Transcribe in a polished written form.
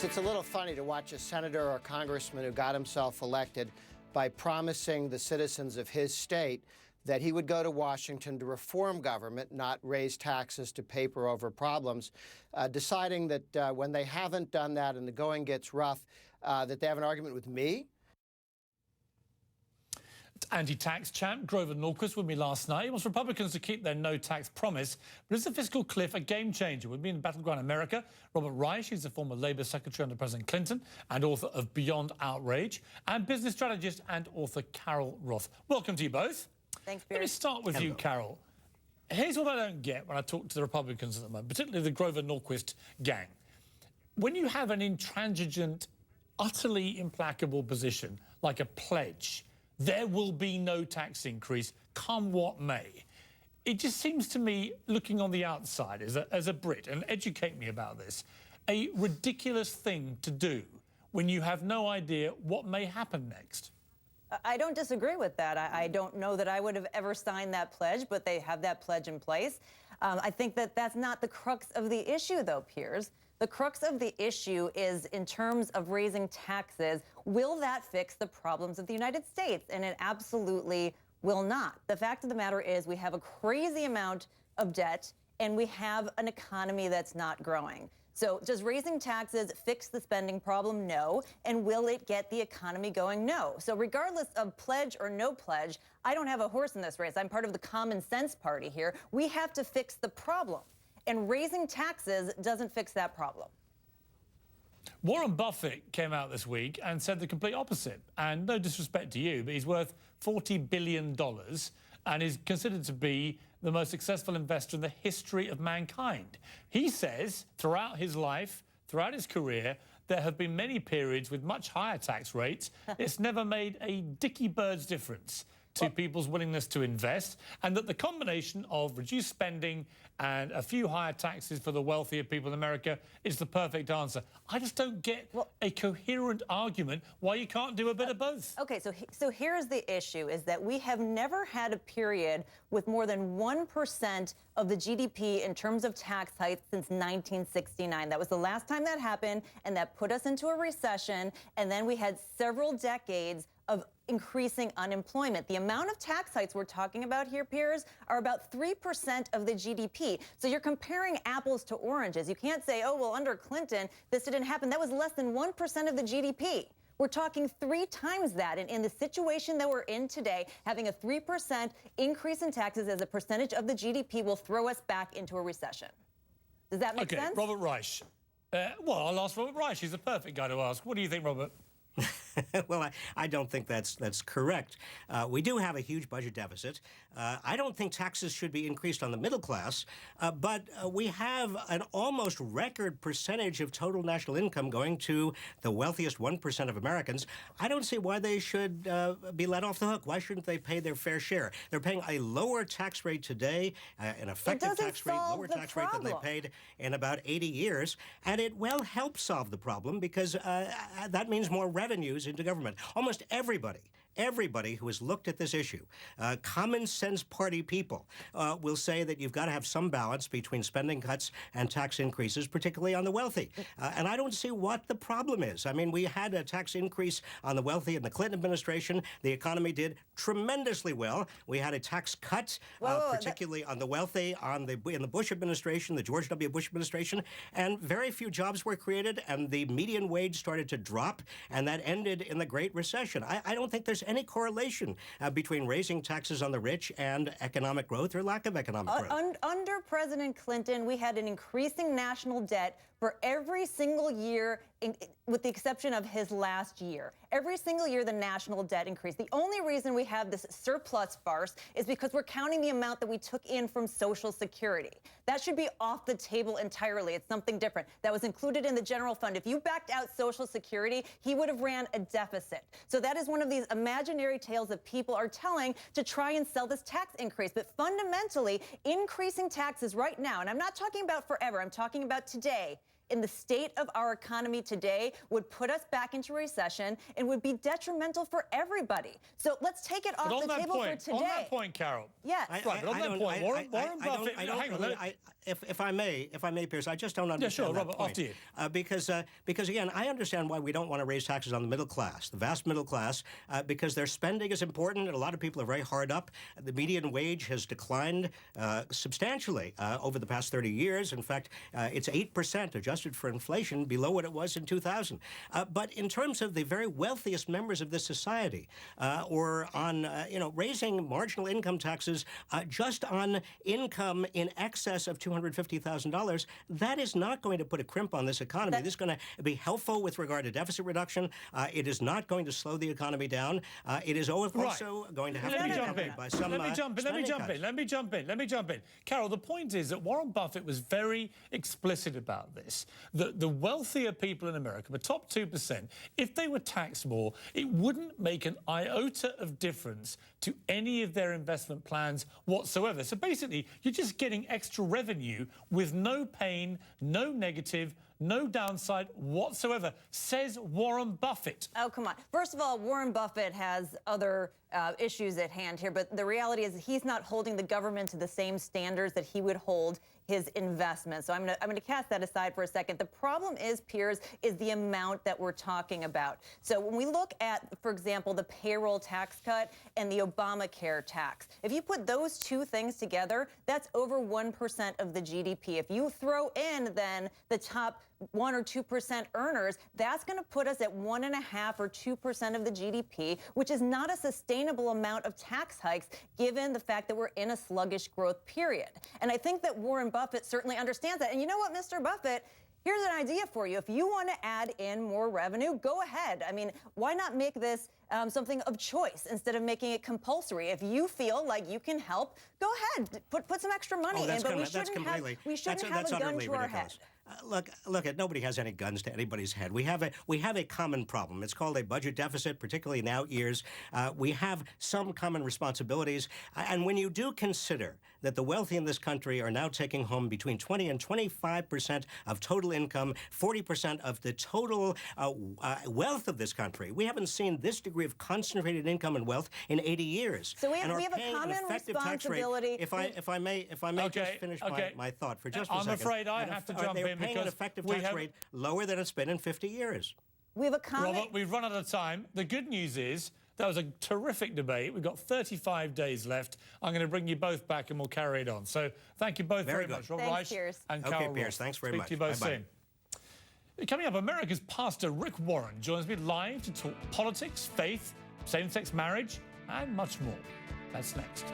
Piers, it's a little funny to watch a senator or congressman who got himself elected by promising the citizens of his state that he would go to Washington to reform government, not raise taxes to paper over problems, deciding that when they haven't done that and the going gets rough, that they have an argument with me. Anti-tax champ Grover Norquist with me last night. He wants Republicans to keep their no-tax promise, but is the fiscal cliff a game-changer? With me in Battleground America, Robert Reich, he's the former Labour Secretary under President Clinton and author of Beyond Outrage, and business strategist and author Carol Roth. Welcome to you both. Thanks, Piers. Let me start with you, Carol. Here's what I don't get when I talk to the Republicans at the moment, particularly the Grover Norquist gang. When you have an intransigent, utterly implacable position like a pledge, there will be no tax increase, come what may. It just seems to me, looking on the outside as a Brit, and educate me about this, a ridiculous thing to do when you have no idea what may happen next. I don't disagree with that. I don't know that I would have ever signed that pledge, but they have that pledge in place. I think that that's not the crux of the issue, though, Piers. The crux of the issue is in terms of raising taxes, will that fix the problems of the United States? And it absolutely will not. The fact of the matter is we have a crazy amount of debt and we have an economy that's not growing. So does raising taxes fix the spending problem? No. And will it get the economy going? No. So regardless of pledge or no pledge, I don't have a horse in this race. I'm part of the common sense party here. We have to fix the problem. And raising taxes doesn't fix that problem. Warren Buffett came out this week and said the complete opposite. And no disrespect to you, but he's worth $40 billion and is considered to be the most successful investor in the history of mankind. He says throughout his life, throughout his career, there have been many periods with much higher tax rates. It's never made a dicky bird's difference to people's willingness to invest, and that the combination of reduced spending and a few higher taxes for the wealthier people in America is the perfect answer. I just don't get a coherent argument why you can't do a bit of both. Okay, so here's the issue, is that we have never had a period with more than 1% of the GDP in terms of tax hikes since 1969. That was the last time that happened, and that put us into a recession, and then we had several decades of increasing unemployment. The amount of tax hikes we're talking about here, Piers, are about 3% of the GDP. So you're comparing apples to oranges. You can't say, oh, well, under Clinton, this didn't happen. That was less than 1% of the GDP. We're talking 3 times that. And in the situation that we're in today, having a 3% increase in taxes as a percentage of the GDP will throw us back into a recession. Does that make sense? Robert Reich. Well, I'll ask Robert Reich. He's the perfect guy to ask. What do you think, Robert? Well, I don't think that's correct. We do have a huge budget deficit. I don't think taxes should be increased on the middle class, but we have an almost record percentage of total national income going to the wealthiest 1% of Americans. I don't see why they should be let off the hook. Why shouldn't they pay their fair share? They're paying a lower tax rate today, an effective tax rate, lower tax rate than they paid in about 80 years, and it will help solve the problem because that means more revenues into government. Almost everybody who has looked at this issue, common sense party people, will say that you've got to have some balance between spending cuts and tax increases, particularly on the wealthy. And I don't see what the problem is. I mean, we had a tax increase on the wealthy in the Clinton administration. The economy did tremendously well. We had a tax cut, particularly on the wealthy, in the Bush administration, the George W. Bush administration, and very few jobs were created, and the median wage started to drop, and that ended in the Great Recession. I don't think there's any correlation between raising taxes on the rich and economic growth or lack of economic growth. Under President Clinton, we had an increasing national debt for every single year, with the exception of his last year. Every single year, the national debt increased. The only reason we have this surplus farce is because we're counting the amount that we took in from Social Security. That should be off the table entirely. It's something different. That was included in the general fund. If you backed out Social Security, he would have ran a deficit. So that is one of these imaginary tales that people are telling to try and sell this tax increase. But fundamentally, increasing taxes right now, and I'm not talking about forever, I'm talking about today, in the state of our economy today would put us back into recession and would be detrimental for everybody. So let's take it off the table for today. On that point, Carol. Yes. Right, but on that point, Warren Buffett. Hang on. If I may, Piers, I just don't understand. Yeah, sure, that Robert, point. after you. Because again, I understand why we don't want to raise taxes on the middle class, the vast middle class, because their spending is important, and a lot of people are very hard up. The median wage has declined substantially over the past 30 years. In fact, it's 8% adjusted for inflation, below what it was in 2000. But in terms of the very wealthiest members of this society, or on raising marginal income taxes just on income in excess of $250,000, that is not going to put a crimp on this economy. This is going to be helpful with regard to deficit reduction. It is not going to slow the economy down. It is also going to have to be accompanied by some Let me jump in. Carol, the point is that Warren Buffett was very explicit about this. The wealthier people in America, the top 2%, if they were taxed more, it wouldn't make an iota of difference to any of their investment plans whatsoever. So basically, you're just getting extra revenue with no pain, no negative, no downside whatsoever, says Warren Buffett. Oh, come on. First of all, Warren Buffett has other issues at hand here, but the reality is he's not holding the government to the same standards that he would hold his investments. So I'm going to cast that aside for a second. The problem is, Piers, is the amount that we're talking about. So when we look at, for example, the payroll tax cut and the Obamacare tax, if you put those two things together, that's over 1% of the GDP. If you throw in then the top 1 or 2% earners, that's going to put us at 1.5 or 2% of the GDP, which is not a sustainable amount of tax hikes given the fact that we're in a sluggish growth period. And I think that Warren Buffett certainly understands that. And you know what, Mr. Buffett? Here's an idea for you. If you want to add in more revenue, go ahead. I mean, why not make this something of choice instead of making it compulsory? If you feel like you can help, go ahead. Put some extra money in, but we shouldn't have a gun to our head. Look, nobody has any guns to anybody's head. We have a common problem. It's called a budget deficit, particularly in out years. We have some common responsibilities. And when you do consider that the wealthy in this country are now taking home between 20 and 25% of total income, 40% of the total wealth of this country, we haven't seen this degree of concentrated income and wealth in 80 years. So we have a common responsibility. If I may just finish my thought for just a second. I'm afraid I have to jump in. They're paying an effective tax rate lower than it's been in 50 years. We have a comment. Robert, we've run out of time. The good news is that was a terrific debate. We've got 35 days left. I'm going to bring you both back and we'll carry it on. So thank you both very much. Robert Reich and Carol Roth. Piers, thanks very much. Speak to you both soon. Coming up, America's Pastor Rick Warren joins me live to talk politics, faith, same-sex marriage, and much more. That's next.